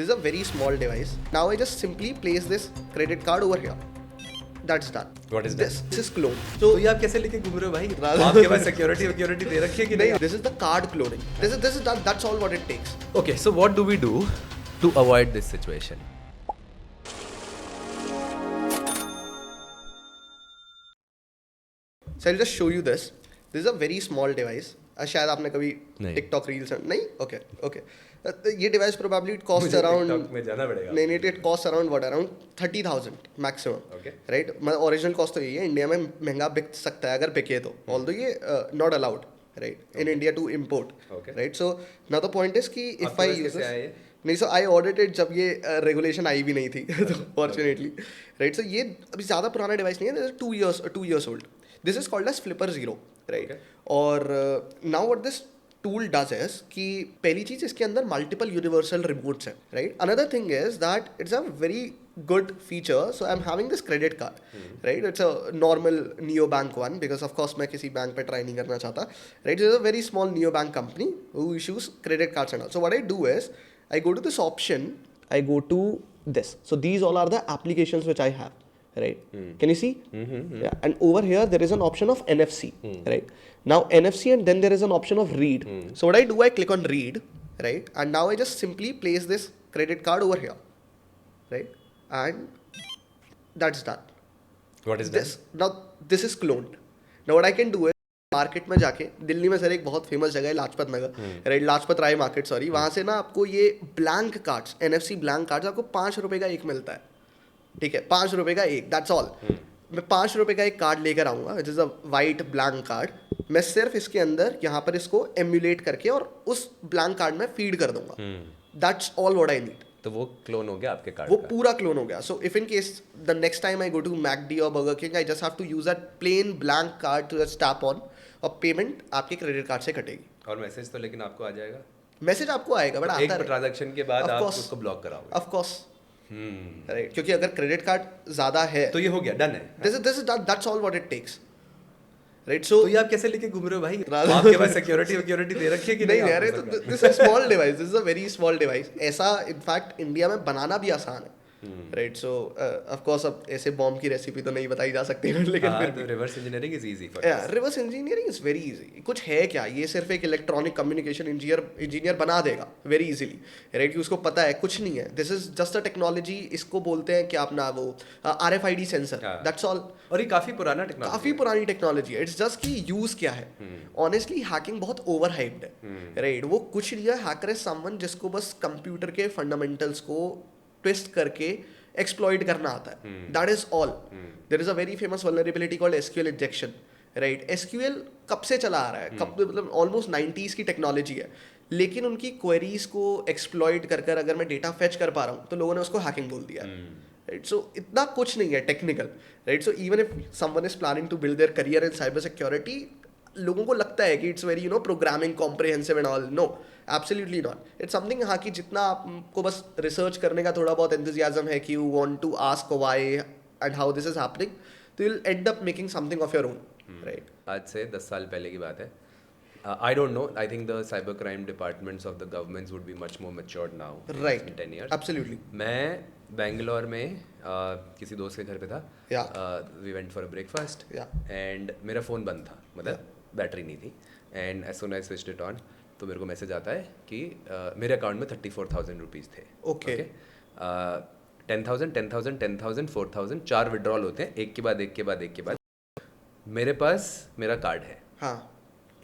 This is a very small device. Now I just simply place this credit card over here. That's done. What is this? This is clone. तो ये आप कैसे लेके घूम रहे हो भाई? आपके पास सिक्योरिटी दे रखी है कि नहीं? This is the card cloning. This is done. That's all what it takes. Okay, so what do we do to avoid this situation? So I'll just show you this. This is a very small device. शायद आपने कभी नहीं। TikTok reels नहीं? Okay. ये device probably it costs around TikTok में जाना पड़ेगा। नहीं it costs around around 30,000 maximum. Okay. Right? मतलब original cost तो यही है. इंडिया में महंगा बिक सकता है अगर बिके तो. Although ये not allowed, right? In India to import. Okay. Right? So now the point is कि if I use कैसे आए? नहीं so I ordered it जब ये रेगुलेशन आई भी नहीं थी तो फॉर्चुनेटली राइट सो ये अभी ज़्यादा पुराना डिवाइस नहीं है. 2 years old. This is called as Flipper Zero right. और now what this tool does is कि पहली चीज इसके अंदर मल्टीपल यूनिवर्सल रिमोट्स हैं right. Another thing is that it's a very good feature. So I'm having this credit card, right? It's a normal neobank one because of course मैं किसी bank पे try नहीं करना चाहता, right? It's a very small neobank company who issues credit cards and all. So what I do is I go to this option, I go to this. So these all are the applications which I have, right? Can you see? Yeah. And over here there is an option of NFC, right? Now NFC and then there is an option of read. So what I do, I click on read, right? And now I just simply place this credit card over here, right? And that's done. What is this? Now this is cloned. Now what I can do is market में जाके, दिल्ली में sir एक बहुत famous जगह है Lajpat Nagar, right, Lajpat Rai market sorry, वहाँ से ना आपको ये blank cards, NFC blank cards आपको 5 रुपए का एक मिलता है. ठीक है, 5 रुपए का एक, दैट्स ऑल. मैं 5 रुपए का एक कार्ड लेकर आऊँगा which is a white blank card. मैं सिर्फ इसके अंदर यहाँ पर इसको एम्यूलेट करके और उस ब्लैंक कार्ड में फीड कर दूंगा. That's all what I need. तो वो क्लोन हो गया आपके कार्ड वो का? पूरा क्लोन हो गया. So if in case the next time I go to McD और burger king, I just have to use that plain blank card to just tap on और पेमेंट आपके क्रेडिट कार्ड से कटेगी. और मैसेज तो लेकिन आपको आ जाएगा? मैसेज आपको आएगा बट एक आता ट्रांजैक्शन के बाद Of आप course. उसको ब्लॉक कराओगे? ऑफ कोर्स राइट, क्योंकि अगर क्रेडिट कार्ड ज्यादा है तो ये हो गया, डन है. This is that's all what it takes right. So तो ये आप कैसे लेके घूम रहे हो भाई? आपके पास सिक्योरिटी दे रखी है कि नहीं नहीं? यार, आपके पास? This is small device, this is a very small device. ऐसा इनफैक्ट इंडिया में बनाना भी आसान है राइट. सो ऑफ कोर्स अब ऐसे बॉम्ब की रेसिपी तो नहीं बताई जा सकती लेकिन फिर भी reverse engineering is easy for reverse engineering is very easy. कुछ है क्या, ये सिर्फ एक इलेक्ट्रॉनिक कम्युनिकेशन इंजीनियर बना देगा वेरी इजीली राइट, कि उसको पता है कुछ नहीं है. This is just a technology. इसको बोलते हैं कि अपना वो RFID सेंसर, दैट्स ऑल. और ये काफी पुराना टेक्नोलॉजी, काफी पुरानी टेक्नोलॉजी है. इट्स जस्ट कि यूज क्या है. ऑनेस्टली हैकिंग बहुत ओवर हाइप्ड है राइट. वो कुछ नहीं है. हैकर इज समवन जिसको बस कंप्यूटर के फंडामेंटल्स को ट्विस्ट करके एक्सप्लॉइट करना आता है. That is all. There is a very famous vulnerability called SQL injection right. SQL कब से चला आ रहा है, कब मतलब ऑलमोस्ट 90s की टेक्नोलॉजी है, लेकिन उनकी क्वेरीज को एक्सप्लॉइट कर कर अगर मैं डेटा फेच कर पा रहा हूँ तो लोगों ने उसको हैकिंग बोल दिया राइट. सो इतना कुछ नहीं है technical right. So even if someone is planning to build their career in cyber security, लोगों को लगता है कि it's very programming comprehensive and all. No, absolutely not. It's something हाँ कि जितना आपको बस रिसर्च करने का थोड़ा बहुत एंथुसियाज्म है कि you want to ask why and how this is happening, तो you will end up making something of your own right. आज से 10 साल पहले की बात है. I don't know. I think the cyber crime departments of the governments would be much more matured now. Right. In 10 years. Absolutely. मैं बेंगलोर में किसी दोस्त के घर पे था. Yeah. We went for a breakfast. Yeah. And मेरा फ़ोन बंद था, मतलब बैटरी नहीं थी. And as soon as I switched it on, तो मेरे को मैसेज आता है कि मेरे अकाउंट में 34,000 रुपीज़ थे. Okay. 10,000, 10,000, 10,000, 4,000, 4 विड्रॉल होते हैं, एक के बाद एक के बाद एक के बाद. मेरे पास मेरा कार्ड है, हाँ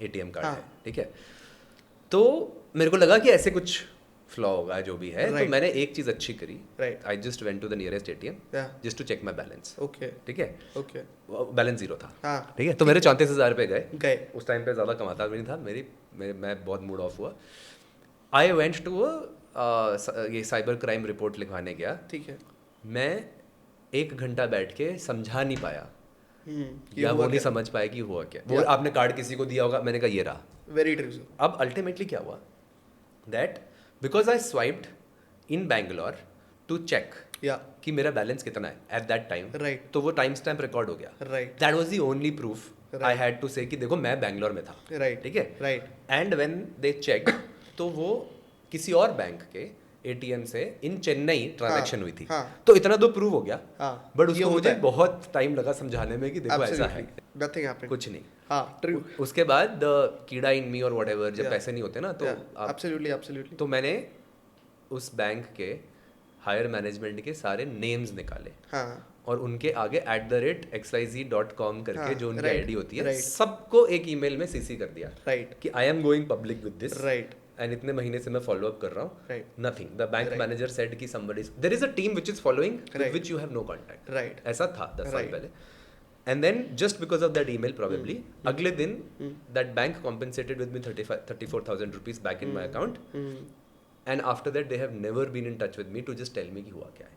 ATM कार्ड हाँ. है, ठीक है. तो मेरे को लगा कि ऐसे कुछ फ्लॉ होगा जो भी है. Right. तो मैंने एक चीज़ अच्छी करी. Right. I just went to the nearest ATM Yeah. Just to check my balance. Okay ठीक है, ओके बैलेंस जीरो था. हाँ. ठीक है, तो मेरे 34,000 रुपये गए. गए. उस टाइम पे ज़्यादा कमाता भी नहीं था. मैं बहुत मूड ऑफ हुआ. आई वेंट टू ये साइबर क्राइम रिपोर्ट लिखवाने गया. ठीक है. मैं 1 घंटा बैठ के समझा नहीं पाया ये या हुआ वो नहीं क्या? समझ पाया कि हुआ क्या. वो Yeah. आपने कार्ड किसी को दिया होगा, मैंने कहा ये रहा. Very true. अब अल्टीमेटली क्या हुआ that because I swiped in Bangalore to check या कि मेरा बैलेंस कितना है एट दैट टाइम. Right. तो वो टाइम स्टैम्प रिकॉर्ड हो गया. Right that was the only proof Right. I had to say कि देखो मैं बैंगलोर में था. राइट ठीक है. Right and when they check तो वो किसी और बैंक के एटीएम से इन चेन्नई ट्रांजैक्शन हुई थी, हाँ। तो इतना तो प्रूव हो गया, हाँ, बट ये उसको होता मुझे है। बहुत टाइम लगा समझाने में कि देखो ऐसा है, नथिंग हैपेंड। कुछ नहीं। हाँ, ट्रू। उसके बाद द कीड़ा इन मी और व्हाटएवर, जब Yeah. पैसे नहीं होते ना तो आप, एब्सोल्युटली तो मैंने उस बैंक के हायर मैनेजमेंट के सारे नेम्स निकाले हाँ और उनके आगे @xyz.com करके हाँ, जो उनकी right, आईडी होती है, right. सबको एक ईमेल में सीसी कर दिया राइट कि I am going public with this, right and इतने महीने से मैं फॉलो अप कर रहा हूँ, Right. Nothing. The bank Right. Manager said कि somebody there is a team which is following with Right. Which you have no contact, right ऐसा था 10 साल Right. पहले। And then just because of that email probably अगले दिन that bank compensated with me 34,000 rupees back in my account, and after that they have never been in touch with me to just tell me कि हुआ क्या है।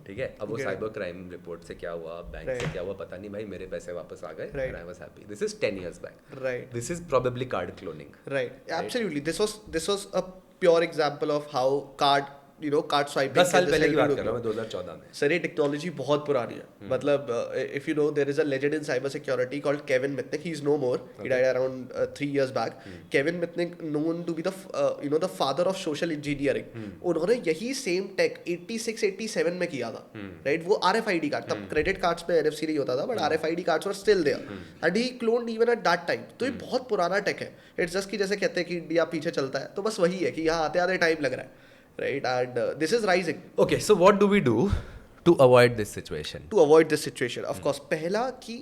ठीक है, अब वो Get it. Cyber crime report से क्या हुआ, बैंक से Right. क्या हुआ पता नहीं भाई, मेरे पैसे वापस आ गए Right. And I was happy. This is 10 years back, right this is probably card cloning. Right, absolutely. This was a pure example of how card swiping. 10 साल can पहले की just बात help कर you रहा हूँ मैं, 2014 में। सर ये टेक्नोलॉजी बहुत पुरानी है। मतलब if you know there is a legend in cyber security called Kevin Mitnick, he is no more, he died around 3 years back. Kevin Mitnick known to be the father of social engineering. उन्होंने यही same take 86 87 में किया था, right? वो RFID card, तब credit cards में NFC नहीं होता था, but RFID cards were still there and he cloned even at that time. तो ये बहुत पुराना टेक है। इट्स जस्ट कि जैसे कहते हैं कि इंडिया पीछे चलता है, तो बस वही है कि यहाँ आते आते टाइम लग रहा है, right? And this is rising. Okay, so what do we do to avoid this situation? To avoid this situation, of course, पहला कि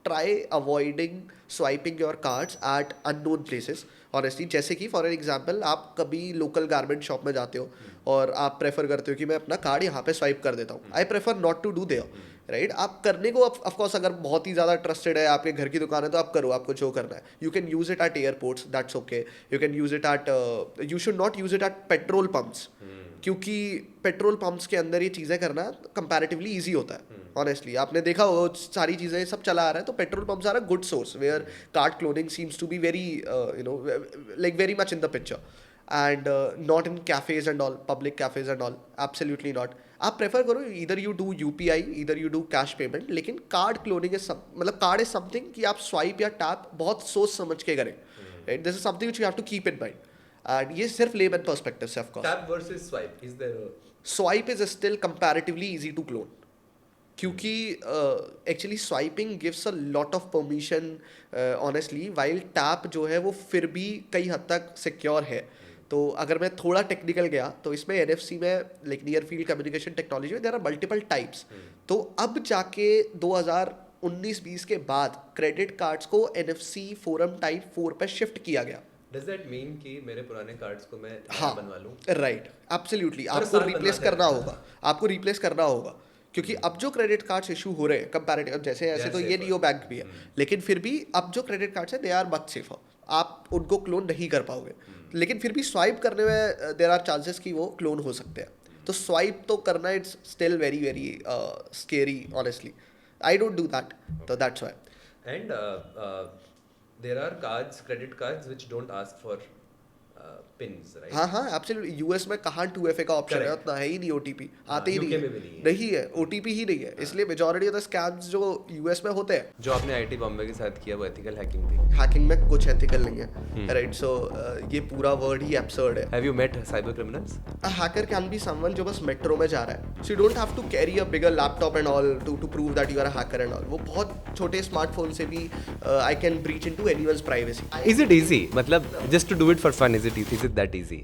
try avoiding swiping your cards at unknown places. Honestly, जैसे कि for an example आप कभी local garment shop में जाते हो और आप प्रेफर करते हो कि मैं अपना कार्ड यहाँ पे स्वाइप कर देता हूँ। I prefer not to do there, right? आप करने को ऑफकोर्स अगर बहुत ही ज़्यादा ट्रस्टेड है, आपके घर की दुकान है, तो आप करो, आपको जो करना है। You can use it at airports, that's okay. You can use it at, you should not use it at petrol pumps, क्योंकि पेट्रोल पंप्स के अंदर ये चीज़ें करना कंपैरेटिवली ईजी होता है। ऑनेस्टली आपने देखा हो सारी चीज़ें सब चला आ रहा है, तो petrol pumps are a good source where card cloning seems to be very like very much in the picture, and not in cafes and all, public cafes and all, absolutely not. आप prefer करो either you do UPI, either you do cash payment, लेकिन card cloning is मतलब card is something कि आप swipe या tap बहुत सोच समझ के करें, right? This is something which you have to keep in mind. And ये सिर्फ लेमैन पर्सपेक्टिव से, of course. Tap versus swipe, is there a... swipe is still comparatively easy to clone, क्योंकि actually swiping gives a lot of permission honestly, while tap जो है वो फिर भी कई हद तक सिक्योर है। तो अगर मैं थोड़ा टेक्निकल गया तो इसमें NFC में, like near field communication technology में, देयर आर मल्टीपल टाइप्स। तो अब जाके 2019-20 के बाद क्रेडिट कार्ड्स को NFC फोरम टाइप 4 पे शिफ्ट किया गया। Does that mean कि मेरे पुराने कार्ड्स को मैं हाँ, बनवा लूँ? Right, absolutely. हर आपको साल रिप्लेस बनना करना चाहिए। होगा, आपको रिप्लेस करना होगा, क्योंकि अब जो क्रेडिट कार्ड्स इशू हो रहे हैं कंपैरेटिव, जैसे ऐसे तो ये नियो बैंक भी है, लेकिन फिर भी अब जो क्रेडिट कार्ड्स है दे आर मच सेफर। आप उनको क्लोन नहीं कर पाओगे, लेकिन फिर भी स्वाइप करने में देयर आर चांसेस कि वो क्लोन हो सकते हैं। तो स्वाइप तो करना it's still very very scary, honestly. I don't do that, तो that's why. And there are cards, credit cards which don't ask for pins, right? हाँ हाँ एब्सोल्युटली। यूएस में कहाँ 2FA का ऑप्शन है, Correct. उतना है ही नहीं, OTP आते ही UK नहीं में है, भी नहीं है। नहीं है, OTP ही नहीं है। इसलिए मेजॉरिटी ऑफ द स्कैम्स जो यूएस में होते हैं, जो आपने IT बॉम्बे के साथ किया वो एथिकल हैकिंग थी। हैकिंग में कुछ एथिकल नहीं है, राइट? सो ये पूरा वर्ड ही एब्सर्ड है। Have you met cyber criminals? A hacker can be someone जो बस मेट्रो में जा रहा है, so you don't have to carry a bigger laptop and all to prove that you are a hacker and all। वो बहुत छोटे smartphone से भी I can breach into anyone's privacy। Is it easy? मतलब just to do it for fun, is it that easy?